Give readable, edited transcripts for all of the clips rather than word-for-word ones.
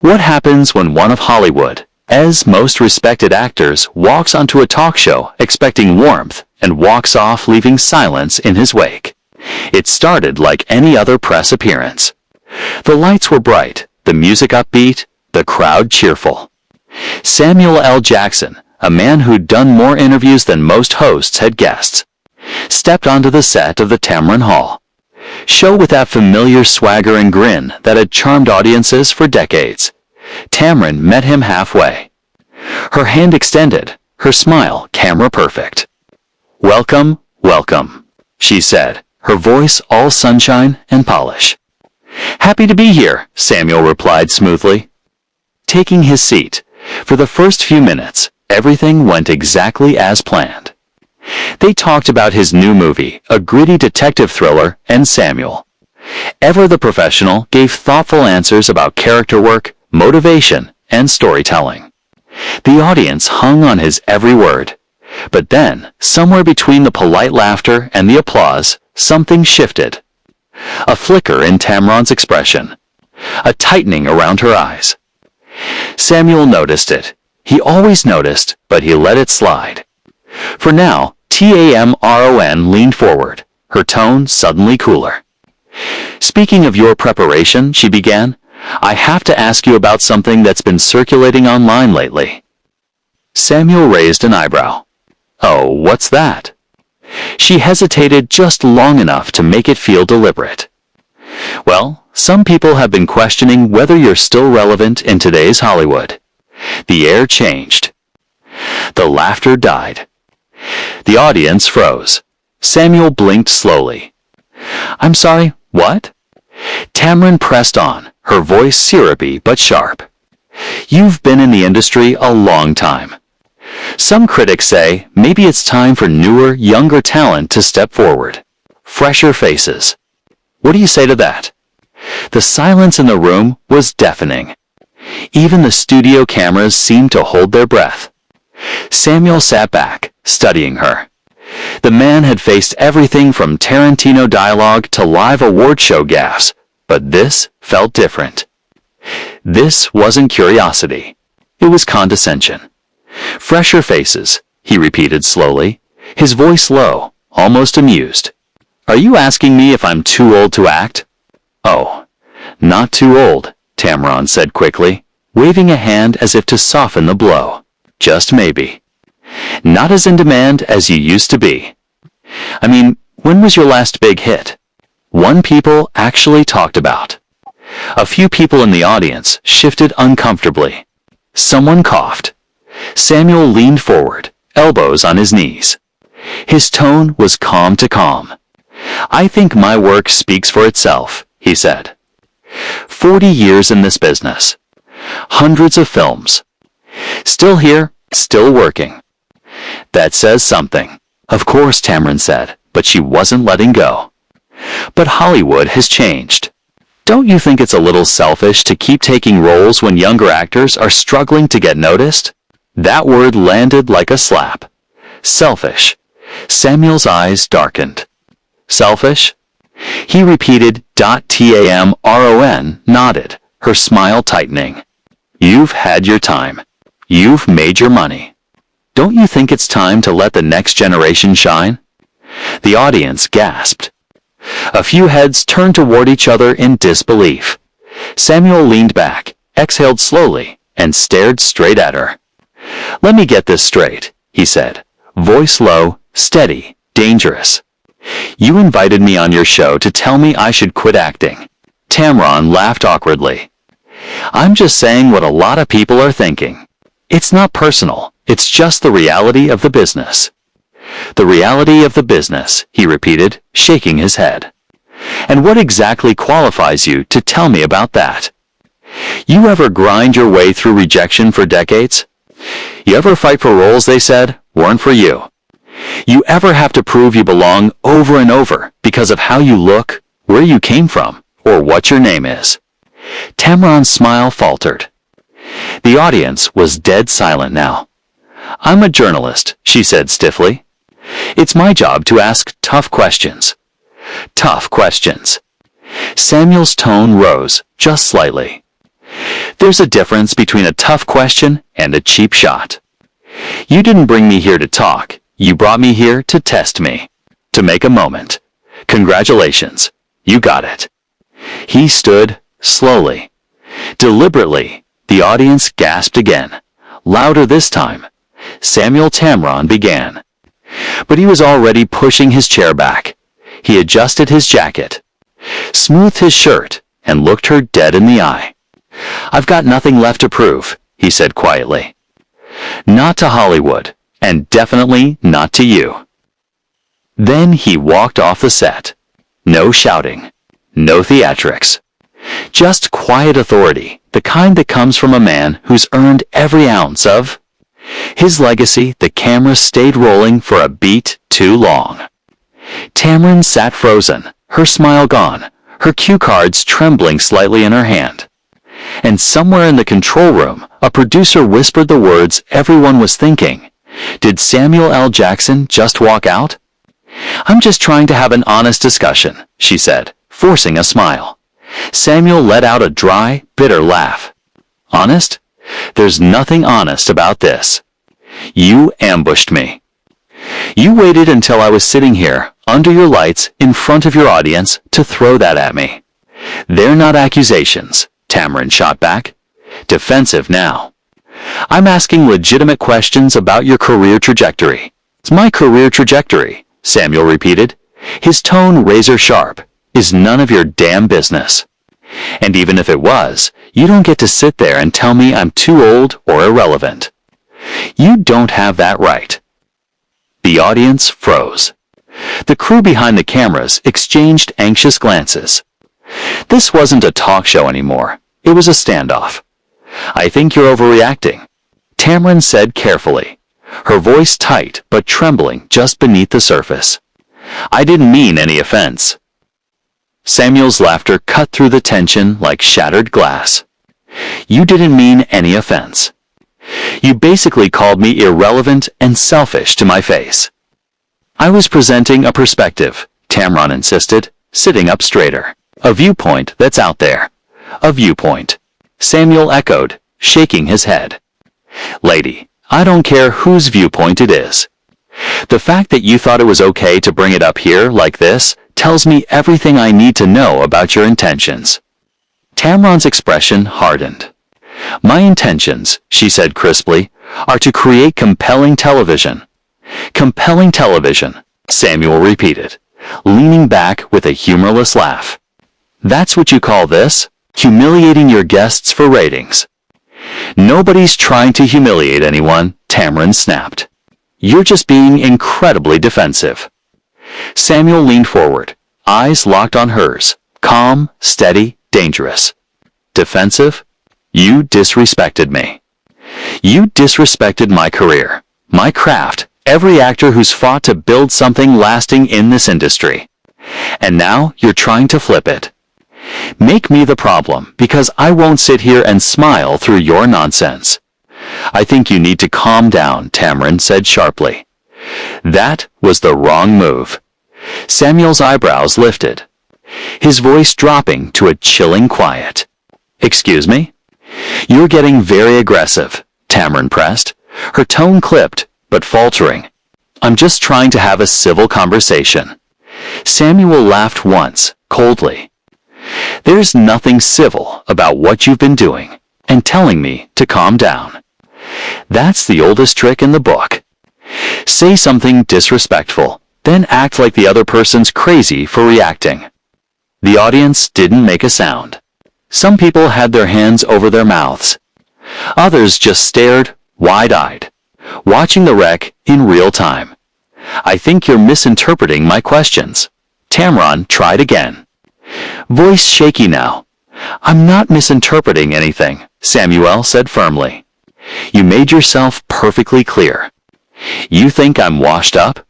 What happens when one of Hollywood's most respected actors walks onto a talk show expecting warmth and walks off leaving silence in his wake? It started like any other press appearance. The lights were bright, the music upbeat, the crowd cheerful. Samuel L. Jackson, a man who'd done more interviews than most hosts had guessed, stepped onto the set of the Tamron Hall show with that familiar swagger and grin that had charmed audiences for decades. Tamron met him halfway. Her hand extended, her smile camera perfect. "Welcome, welcome," she said, her voice all sunshine and polish. "Happy to be here," Samuel replied smoothly. Taking his seat, for the first few minutes, everything went exactly as planned. They talked about his new movie, a gritty detective thriller, and Samuel, ever the professional, gave thoughtful answers about character work, motivation, and storytelling. The audience hung on his every word. But then, somewhere between the polite laughter and the applause, something shifted. A flicker in Tamron's expression, a tightening around her eyes. Samuel noticed it. He always noticed, but he let it slide. For now, Tamron leaned forward, her tone suddenly cooler. "Speaking of your preparation," she began, "I have to ask you about something that's been circulating online lately." Samuel raised an eyebrow. "Oh, what's that?" She hesitated just long enough to make it feel deliberate. "Well, some people have been questioning whether you're still relevant in today's Hollywood." The air changed. The laughter died. The audience froze. Samuel blinked slowly. "I'm sorry, what?" Tamron pressed on, her voice syrupy but sharp. "You've been in the industry a long time. Some critics say maybe it's time for newer, younger talent to step forward. Fresher faces. What do you say to that?" The silence in the room was deafening. Even the studio cameras seemed to hold their breath. Samuel sat back, studying her. The man had faced everything from Tarantino dialogue to live award show gaffes, but this felt different. This wasn't curiosity. It was condescension. "Fresher faces," he repeated slowly, his voice low, almost amused. "Are you asking me if I'm too old to act?" "Oh, not too old," Tamron said quickly, waving a hand as if to soften the blow. "Just maybe. Not as in demand as you used to be. I mean, when was your last big hit? One people actually talked about." A few people in the audience shifted uncomfortably. Someone coughed. Samuel leaned forward, elbows on his knees. His tone was calm to calm. "I think my work speaks for itself," he said. 40 years in this business. Hundreds of films. Still here, still working. That says something. Of course, Tamron said, but she wasn't letting go. "But Hollywood has changed. Don't you think it's a little selfish to keep taking roles when younger actors are struggling to get noticed?" That word landed like a slap. Selfish. Samuel's eyes darkened. "Selfish?" He repeated. Tamron nodded, her smile tightening. "You've had your time. You've made your money. Don't you think it's time to let the next generation shine?" The audience gasped. A few heads turned toward each other in disbelief. Samuel leaned back, exhaled slowly, and stared straight at her. "Let me get this straight," he said, voice low, steady, dangerous. "You invited me on your show to tell me I should quit acting." Tamron laughed awkwardly. "I'm just saying what a lot of people are thinking. It's not personal, it's just the reality of the business." "The reality of the business," he repeated, shaking his head. "And what exactly qualifies you to tell me about that? You ever grind your way through rejection for decades? You ever fight for roles they said weren't for you? You ever have to prove you belong over and over because of how you look, where you came from, or what your name is?" Tamron's smile faltered. The audience was dead silent now. "I'm a journalist," she said stiffly. "It's my job to ask tough questions." "Tough questions." Samuel's tone rose, just slightly. There's a difference between a tough question and a cheap shot. You didn't bring me here to talk. You brought me here to test me. To make a moment. Congratulations. You got it. He stood, slowly. Deliberately, the audience gasped again. Louder this time. Samuel Tamron began. But he was already pushing his chair back. He adjusted his jacket, smoothed his shirt, and looked her dead in the eye. "I've got nothing left to prove," he said quietly. "Not to Hollywood, and definitely not to you." Then he walked off the set. No shouting, no theatrics. Just quiet authority, the kind that comes from a man who's earned every ounce of his legacy. The camera stayed rolling for a beat too long. Tamron sat frozen, her smile gone, her cue cards trembling slightly in her hand. And somewhere in the control room, a producer whispered the words everyone was thinking. Did Samuel L. Jackson just walk out? "I'm just trying to have an honest discussion," she said, forcing a smile. Samuel let out a dry, bitter laugh. "Honest? There's nothing honest about this. You ambushed me. You waited until I was sitting here, under your lights, in front of your audience, to throw that at me." "They're not accusations," Tamron shot back. Defensive now. "I'm asking legitimate questions about your career trajectory." "It's my career trajectory," Samuel repeated, his tone razor-sharp, "is none of your damn business. And even if it was, you don't get to sit there and tell me I'm too old or irrelevant. You don't have that right." The audience froze. The crew behind the cameras exchanged anxious glances. This wasn't a talk show anymore. It was a standoff. "I think you're overreacting," Tamron said carefully, her voice tight but trembling just beneath the surface. "I didn't mean any offense." Samuel's laughter cut through the tension like shattered glass. "You didn't mean any offense. You basically called me irrelevant and selfish to my face." "I was presenting a perspective," Tamron insisted, sitting up straighter. "A viewpoint that's out there." "A viewpoint," Samuel echoed, shaking his head. "Lady, I don't care whose viewpoint it is. The fact that you thought it was okay to bring it up here like this tells me everything I need to know about your intentions." Tamron's expression hardened. "My intentions," she said crisply, "are to create compelling television." "Compelling television," Samuel repeated, leaning back with a humorless laugh. "That's what you call this? Humiliating your guests for ratings?" "Nobody's trying to humiliate anyone," Tamron snapped. "You're just being incredibly defensive." Samuel leaned forward, eyes locked on hers, calm, steady, dangerous. "Defensive? You disrespected me. You disrespected my career, my craft, every actor who's fought to build something lasting in this industry. And now you're trying to flip it. Make me the problem because I won't sit here and smile through your nonsense." "I think you need to calm down," Tamron said sharply. That was the wrong move. Samuel's eyebrows lifted, his voice dropping to a chilling quiet. "Excuse me?" "You're getting very aggressive," Tamron pressed, her tone clipped but faltering. "I'm just trying to have a civil conversation." Samuel laughed once, coldly. "There's nothing civil about what you've been doing and telling me to calm down. That's the oldest trick in the book. Say something disrespectful, then act like the other person's crazy for reacting." The audience didn't make a sound. Some people had their hands over their mouths. Others just stared, wide-eyed, watching the wreck in real time. "I think you're misinterpreting my questions." Tamron tried again, voice shaky now. "I'm not misinterpreting anything," Samuel said firmly. "You made yourself perfectly clear. You think I'm washed up?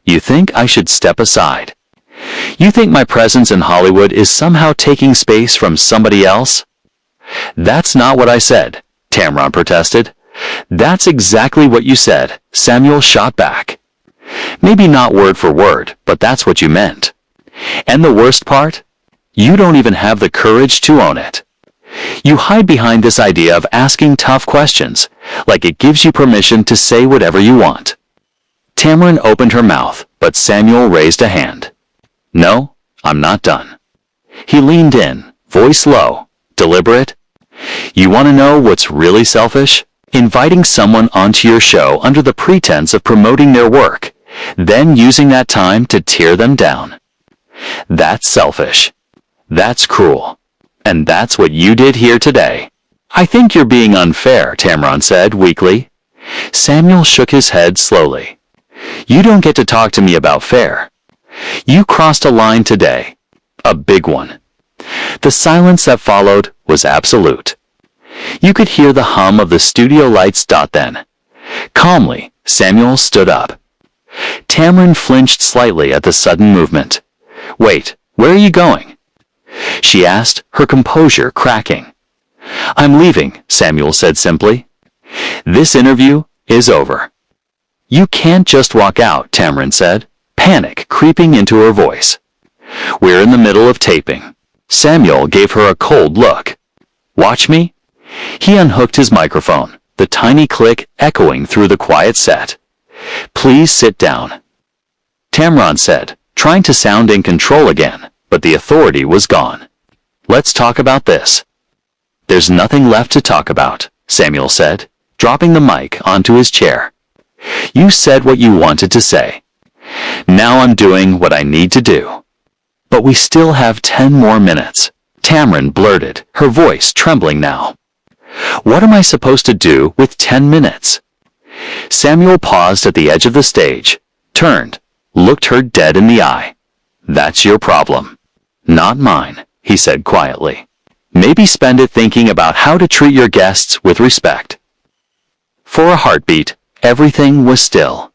You think I should step aside? You think my presence in Hollywood is somehow taking space from somebody else?" "That's not what I said," Tamron protested. "That's exactly what you said," Samuel shot back. "Maybe not word for word, but that's what you meant. And the worst part? You don't even have the courage to own it. You hide behind this idea of asking tough questions, like it gives you permission to say whatever you want. Tamron opened her mouth, but Samuel raised a hand. No, I'm not done. He leaned in, voice low, deliberate. You want to know what's really selfish? Inviting someone onto your show under the pretense of promoting their work, then using that time to tear them down. That's selfish. That's cruel. And that's what you did here today. I think you're being unfair, Tamron said weakly. Samuel shook his head slowly. You don't get to talk to me about fair. You crossed a line today. A big one. The silence that followed was absolute. You could hear the hum of the studio lights. Then, calmly, Samuel stood up. Tamron flinched slightly at the sudden movement. Wait, where are you going? She asked, her composure cracking. I'm leaving, Samuel said simply. This interview is over. You can't just walk out, Tamron said, panic creeping into her voice. We're in the middle of taping. Samuel gave her a cold look. Watch me? He unhooked his microphone, the tiny click echoing through the quiet set. Please sit down, Tamron said, trying to sound in control again, but the authority was gone. Let's talk about this. There's nothing left to talk about, Samuel said, dropping the mic onto his chair. You said what you wanted to say. Now I'm doing what I need to do. But we still have 10 more minutes, Tamron blurted, her voice trembling now. What am I supposed to do with 10 minutes? Samuel paused at the edge of the stage, turned, looked her dead in the eye. That's your problem. Not mine, he said quietly. Maybe spend it thinking about how to treat your guests with respect. For a heartbeat, everything was still.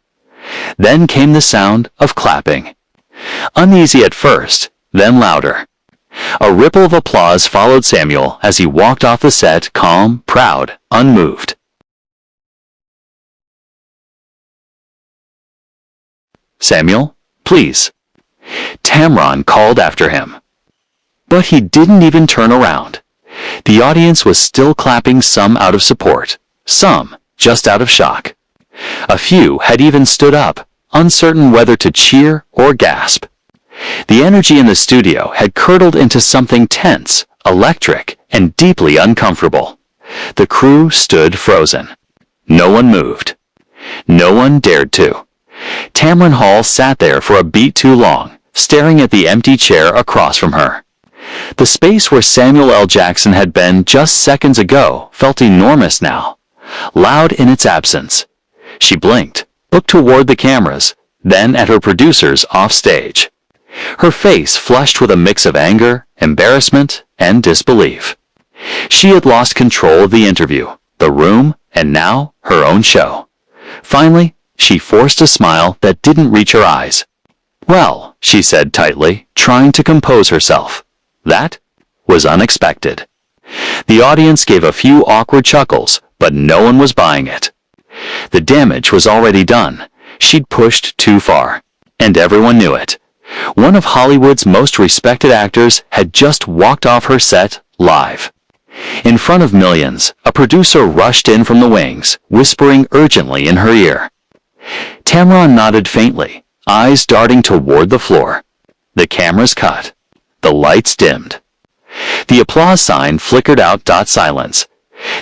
Then came the sound of clapping. Uneasy at first, then louder. A ripple of applause followed Samuel as he walked off the set, calm, proud, unmoved. Samuel, please. Tamron called after him. But he didn't even turn around. The audience was still clapping, some out of support, some just out of shock. A few had even stood up, uncertain whether to cheer or gasp. The energy in the studio had curdled into something tense, electric, and deeply uncomfortable. The crew stood frozen. No one moved. No one dared to. Tamron Hall sat there for a beat too long, staring at the empty chair across from her. The space where Samuel L. Jackson had been just seconds ago felt enormous now, loud in its absence. She blinked, looked toward the cameras, then at her producers off stage. Her face flushed with a mix of anger, embarrassment, and disbelief. She had lost control of the interview, the room, and now her own show. Finally, she forced a smile that didn't reach her eyes. Well, she said tightly, trying to compose herself. That was unexpected. The audience gave a few awkward chuckles, but no one was buying it. The damage was already done. She'd pushed too far, and everyone knew it. One of Hollywood's most respected actors had just walked off her set live. In front of millions, a producer rushed in from the wings, whispering urgently in her ear. Tamron nodded faintly, eyes darting toward the floor. The cameras cut. The lights dimmed. The applause sign flickered out. Silence.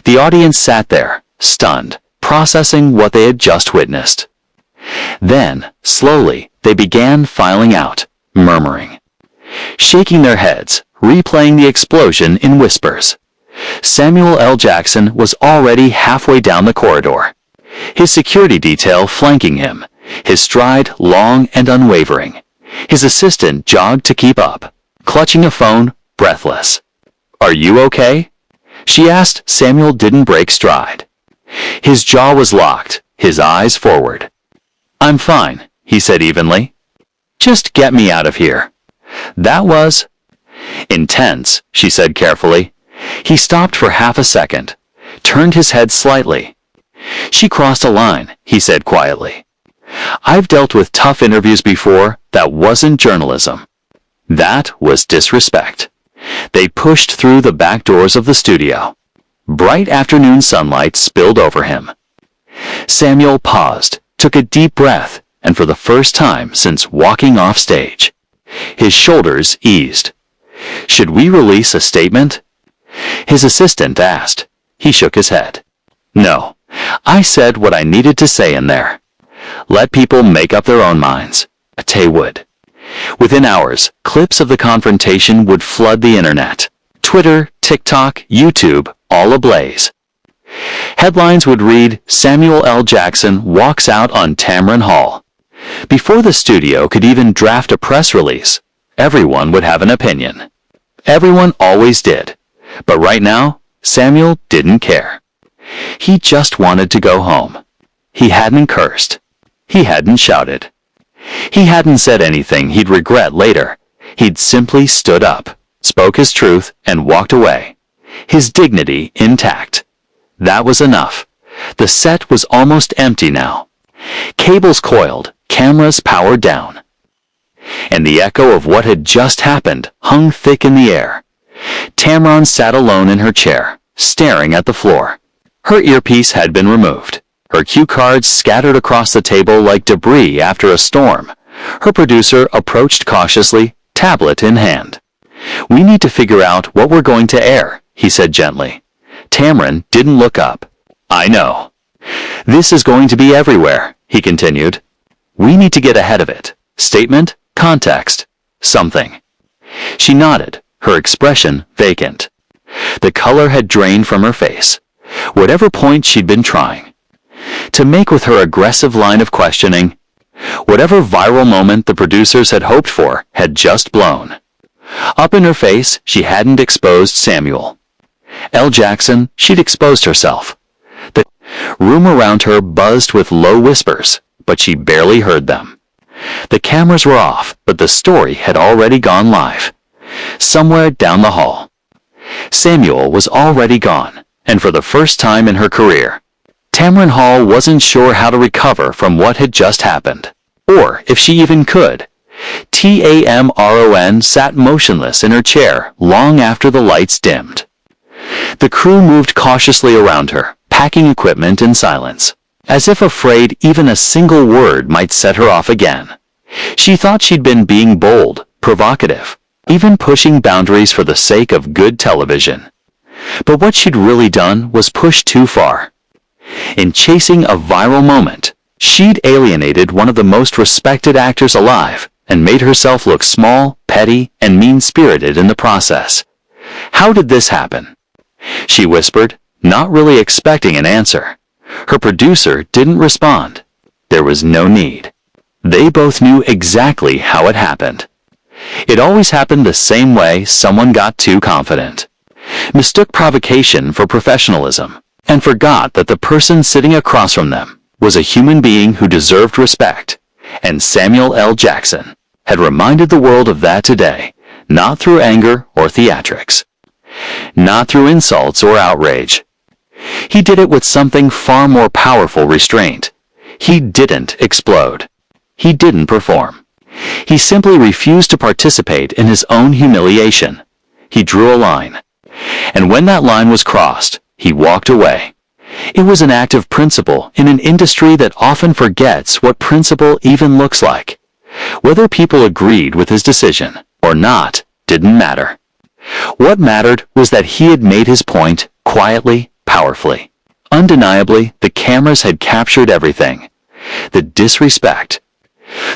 The audience sat there, stunned, processing what they had just witnessed. Then, slowly, they began filing out, murmuring, shaking their heads, replaying the explosion in whispers. Samuel L. Jackson was already halfway down the corridor, his security detail flanking him, his stride long and unwavering. His assistant jogged to keep up, clutching a phone, breathless. Are you okay? She asked. Samuel didn't break stride. His jaw was locked, his eyes forward. I'm fine, he said evenly. Just get me out of here. That was intense, she said carefully. He stopped for half a second, turned his head slightly. She crossed a line, he said quietly. I've dealt with tough interviews before. That wasn't journalism. That was disrespect. They pushed through the back doors of the studio. Bright afternoon sunlight spilled over him. Samuel paused, took a deep breath, and for the first time since walking off stage, his shoulders eased. "Should we release a statement?" his assistant asked. He shook his head. "No, I said what I needed to say in there. Let people make up their own minds." Tay would. Within hours, clips of the confrontation would flood the internet. Twitter, TikTok, YouTube, all ablaze. Headlines would read, "Samuel L. Jackson walks out on Tamron Hall." Before the studio could even draft a press release, everyone would have an opinion. Everyone always did. But right now, Samuel didn't care. He just wanted to go home. He hadn't cursed. He hadn't shouted. He hadn't said anything he'd regret later. He'd simply stood up, spoke his truth, and walked away, his dignity intact. That was enough. The set was almost empty now. Cables coiled, cameras powered down. And the echo of what had just happened hung thick in the air. Tamron sat alone in her chair, staring at the floor. Her earpiece had been removed. Her cue cards scattered across the table like debris after a storm. Her producer approached cautiously, tablet in hand. "We need to figure out what we're going to air," he said gently. Tamron didn't look up. "I know. This is going to be everywhere," he continued. "We need to get ahead of it. Statement, context, something." She nodded, her expression vacant. The color had drained from her face. Whatever point she'd been trying to make with her aggressive line of questioning, whatever viral moment the producers had hoped for had just blown. Up in her face, she hadn't exposed Samuel L. Jackson, she'd exposed herself. The room around her buzzed with low whispers, but she barely heard them. The cameras were off, but the story had already gone live. Somewhere down the hall, Samuel was already gone, and for the first time in her career, Tamron Hall wasn't sure how to recover from what had just happened, or if she even could. Tamron sat motionless in her chair long after the lights dimmed. The crew moved cautiously around her, packing equipment in silence, as if afraid even a single word might set her off again. She thought she'd been being bold, provocative, even pushing boundaries for the sake of good television. But what she'd really done was push too far. In chasing a viral moment, she'd alienated one of the most respected actors alive and made herself look small, petty, and mean-spirited in the process. "How did this happen?" she whispered, not really expecting an answer. Her producer didn't respond. There was no need. They both knew exactly how it happened. It always happened the same way: someone got too confident, mistook provocation for professionalism, and forgot that the person sitting across from them was a human being who deserved respect. And Samuel L. Jackson had reminded the world of that today, not through anger or theatrics, not through insults or outrage. He did it with something far more powerful: restraint. He didn't explode. He didn't perform. He simply refused to participate in his own humiliation. He drew a line. And when that line was crossed, he walked away. It was an act of principle in an industry that often forgets what principle even looks like. Whether people agreed with his decision or not didn't matter. What mattered was that he had made his point quietly, powerfully. Undeniably, the cameras had captured everything. The disrespect,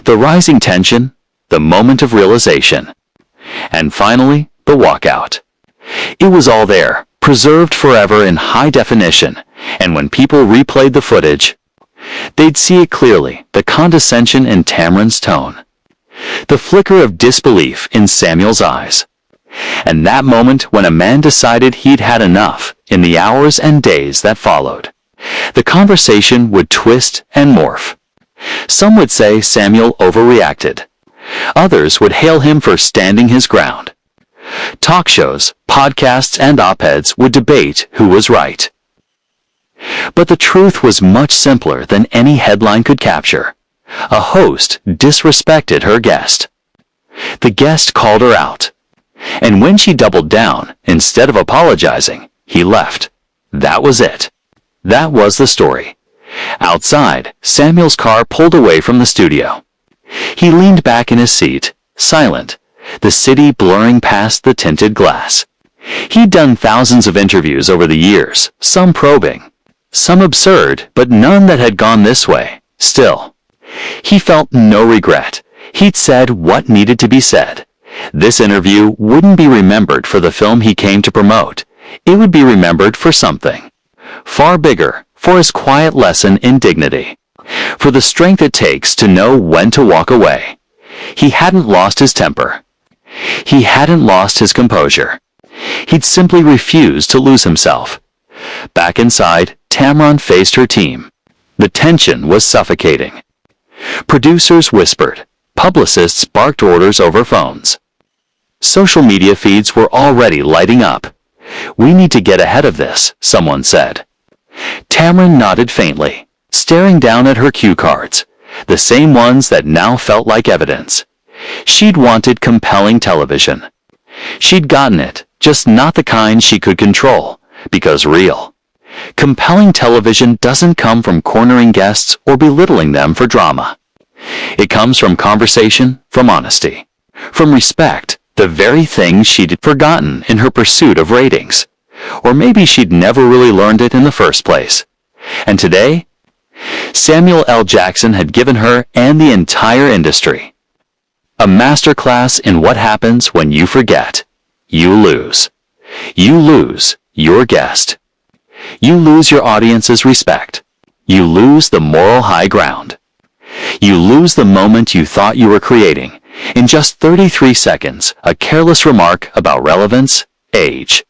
the rising tension, the moment of realization, and finally, the walkout. It was all there, preserved forever in high definition, and when people replayed the footage, they'd see it clearly: the condescension in Tamron's tone, the flicker of disbelief in Samuel's eyes, and that moment when a man decided he'd had enough. In the hours and days that followed, the conversation would twist and morph. Some would say Samuel overreacted. Others would hail him for standing his ground. Talk shows, podcasts, and op-eds would debate who was right. But the truth was much simpler than any headline could capture. A host disrespected her guest. The guest called her out. And when she doubled down, instead of apologizing, he left. That was it. That was the story. Outside, Samuel's car pulled away from the studio. He leaned back in his seat, silent, the city blurring past the tinted glass. He'd done thousands of interviews over the years, some probing, some absurd, but none that had gone this way. Still, he felt no regret. He'd said what needed to be said. This interview wouldn't be remembered for the film he came to promote. It would be remembered for something far bigger, for his quiet lesson in dignity, for the strength it takes to know when to walk away. He hadn't lost his temper. He hadn't lost his composure. He'd simply refused to lose himself. Back inside, Tamron faced her team. The tension was suffocating. Producers whispered. Publicists barked orders over phones. Social media feeds were already lighting up. "We need to get ahead of this," someone said. Tamron nodded faintly, staring down at her cue cards, the same ones that now felt like evidence. She'd wanted compelling television. She'd gotten it, just not the kind she could control, because real, compelling television doesn't come from cornering guests or belittling them for drama. It comes from conversation, from honesty, from respect, the very thing she'd forgotten in her pursuit of ratings. Or maybe she'd never really learned it in the first place. And today, Samuel L. Jackson had given her and the entire industry a masterclass in what happens when you forget. You lose. You lose your guest. You lose your audience's respect. You lose the moral high ground. You lose the moment you thought you were creating. In just 33 seconds, a careless remark about relevance, age,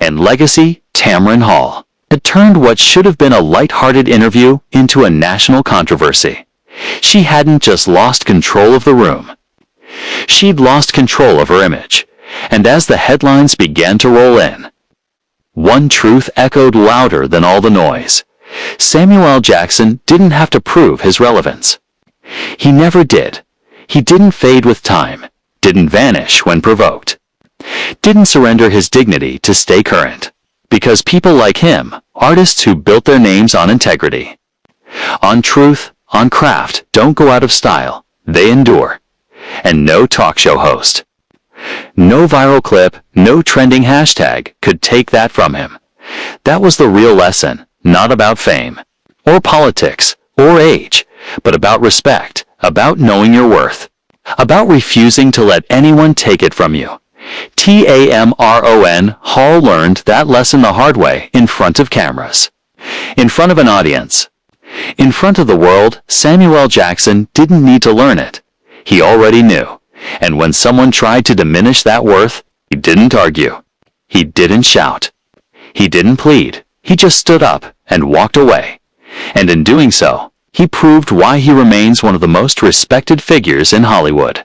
and legacy. Tamron Hall had turned what should have been a light-hearted interview into a national controversy. She hadn't just lost control of the room. She'd lost control of her image. And as the headlines began to roll in, one truth echoed louder than all the noise. Samuel L. Jackson didn't have to prove his relevance. He never did. He didn't fade with time, didn't vanish when provoked, didn't surrender his dignity to stay current. Because people like him, artists who built their names on integrity, on truth, on craft, don't go out of style. They endure. And no talk show host, no viral clip, no trending hashtag could take that from him. That was the real lesson, not about fame, or politics, or age, but about respect, about knowing your worth, about refusing to let anyone take it from you. Tamron Hall learned that lesson the hard way in front of cameras, in front of an audience, in front of the world. Samuel L. Jackson didn't need to learn it. He already knew. And when someone tried to diminish that worth, he didn't argue. He didn't shout. He didn't plead. He just stood up and walked away. And in doing so, he proved why he remains one of the most respected figures in Hollywood.